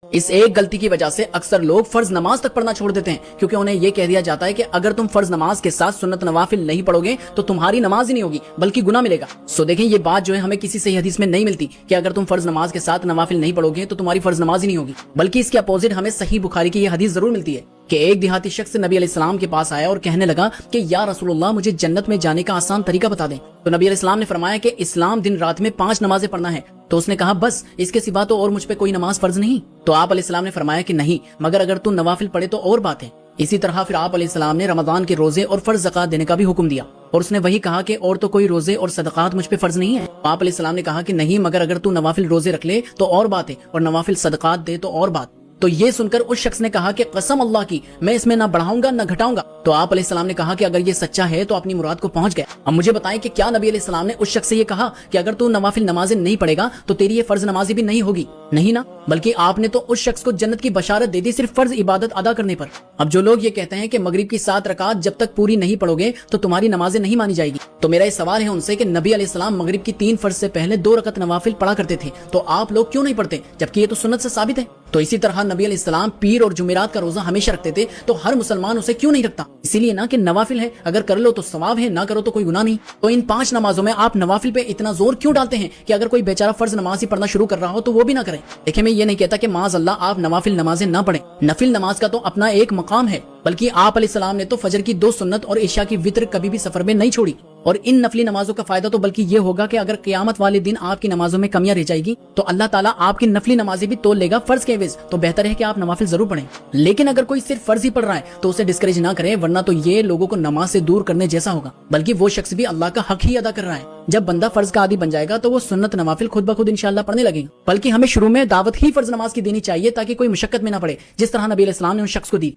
اس ایک غلطی کی وجہ سے اکثر لوگ فرض نماز تک پڑھنا چھوڑ دیتے ہیں، کیونکہ انہیں یہ کہہ دیا جاتا ہے کہ اگر تم فرض نماز کے ساتھ سنت نوافل نہیں پڑھو گے تو تمہاری نماز ہی نہیں ہوگی بلکہ گناہ ملے گا۔ دیکھیں یہ بات جو ہے ہمیں کسی صحیح حدیث میں نہیں ملتی کہ اگر تم فرض نماز کے ساتھ نوافل نہیں پڑھو گے تو تمہاری فرض نماز ہی نہیں ہوگی، بلکہ اس کے اپوزٹ ہمیں صحیح بخاری کی یہ حدیث ضرور ملتی ہے کہ ایک دیہاتی شخص نبی علیہ السلام کے پاس آیا اور کہنے لگا کہ یا رسول اللہ مجھے جنت میں جانے کا آسان طریقہ بتا دیں۔ تو نبی علیہ السلام نے فرمایا کہ اسلام دن رات میں 5 نمازیں پڑھنا ہے۔ تو اس نے کہا بس اس کے سوا تو اور مجھ پہ کوئی نماز فرض نہیں۔ تو آپ علیہ السلام نے فرمایا کہ نہیں، مگر اگر تو نوافل پڑھے تو اور بات ہے۔ اسی طرح پھر آپ علیہ السلام نے رمضان کے روزے اور فرض زکات دینے کا بھی حکم دیا، اور اس نے وہی کہا کہ اور تو کوئی روزے اور صدقات مجھ پہ فرض نہیں ہے۔ آپ علیہ السلام نے کہا کہ نہیں، مگر اگر تو نوافل روزے رکھ لے تو اور بات ہے، اور نوافل صدقات دے تو اور بات۔ تو یہ سن کر اس شخص نے کہا کہ قسم اللہ کی میں اس میں نہ بڑھاؤں گا نہ گھٹاؤں گا۔ تو آپ علیہ السلام نے کہا کہ اگر یہ سچا ہے تو اپنی مراد کو پہنچ گیا۔ اب مجھے بتائیں کہ کیا نبی علیہ السلام نے اس شخص سے یہ کہا کہ اگر تو نوافل نمازیں نہیں پڑھے گا تو تیری یہ فرض نمازی بھی نہیں ہوگی؟ نہیں نا، بلکہ آپ نے تو اس شخص کو جنت کی بشارت دے دی صرف فرض عبادت ادا کرنے پر۔ اب جو لوگ یہ کہتے ہیں کہ مغرب کی 7 رکعات جب تک پوری نہیں پڑھو گے تو تمہاری نمازیں نہیں مانی جائے گی، تو میرا یہ سوال ہے ان سے کہ نبی علیہ السلام مغرب کی 3 فرض سے پہلے 2 رکعت نوافل پڑھا کرتے تھے، تو آپ لوگ کیوں نہیں پڑھتے جبکہ یہ تو سنت سے ثابت ہے؟ تو اسی طرح نبی علیہ السلام پیر اور جمعرات کا روزہ ہمیشہ رکھتے تھے، تو ہر مسلمان اسے کیوں نہیں رکھتا؟ اسی لیے نا کہ نوافل ہے، اگر کر لو تو ثواب ہے، نہ کرو تو کوئی گناہ نہیں۔ تو ان 5 نمازوں میں آپ نوافل پہ اتنا زور کیوں ڈالتے ہیں کہ اگر کوئی بیچارہ فرض نماز ہی پڑھنا شروع کر رہا ہو تو وہ بھی نہ کریں؟ دیکھیں میں یہ نہیں کہتا کہ معاذ اللہ آپ نوافل نمازیں نہ پڑھیں، نفل نماز کا تو اپنا ایک مقام ہے، بلکہ آپ علیہ السلام نے تو فجر کی 2 سنت اور عشاء کی وتر کبھی بھی سفر میں نہیں چھوڑی۔ اور ان نفلی نمازوں کا فائدہ تو بلکہ یہ ہوگا کہ اگر قیامت والے دن آپ کی نمازوں میں کمیاں رہ جائے گی تو اللہ تعالیٰ آپ کی نفلی نمازیں بھی تول لے گا فرض کے عوض۔ تو بہتر ہے کہ آپ نوافل ضرور پڑھیں، لیکن اگر کوئی صرف فرض ہی پڑھ رہا ہے تو اسے ڈسکریج نہ کریں، ورنہ تو یہ لوگوں کو نماز سے دور کرنے جیسا ہوگا، بلکہ وہ شخص بھی اللہ کا حق ہی ادا کر رہا ہے۔ جب بندہ فرض کا عادی بن جائے گا تو وہ سنت نوافل خود بخود انشاءاللہ پڑھنے لگے گا، بلکہ ہمیں شروع میں دعوت ہی فرض نماز کی دینی چاہیے تاکہ کوئی مشقت میں نہ پڑے، جس طرح نبی علیہ السلام نے ان شخص کو دی۔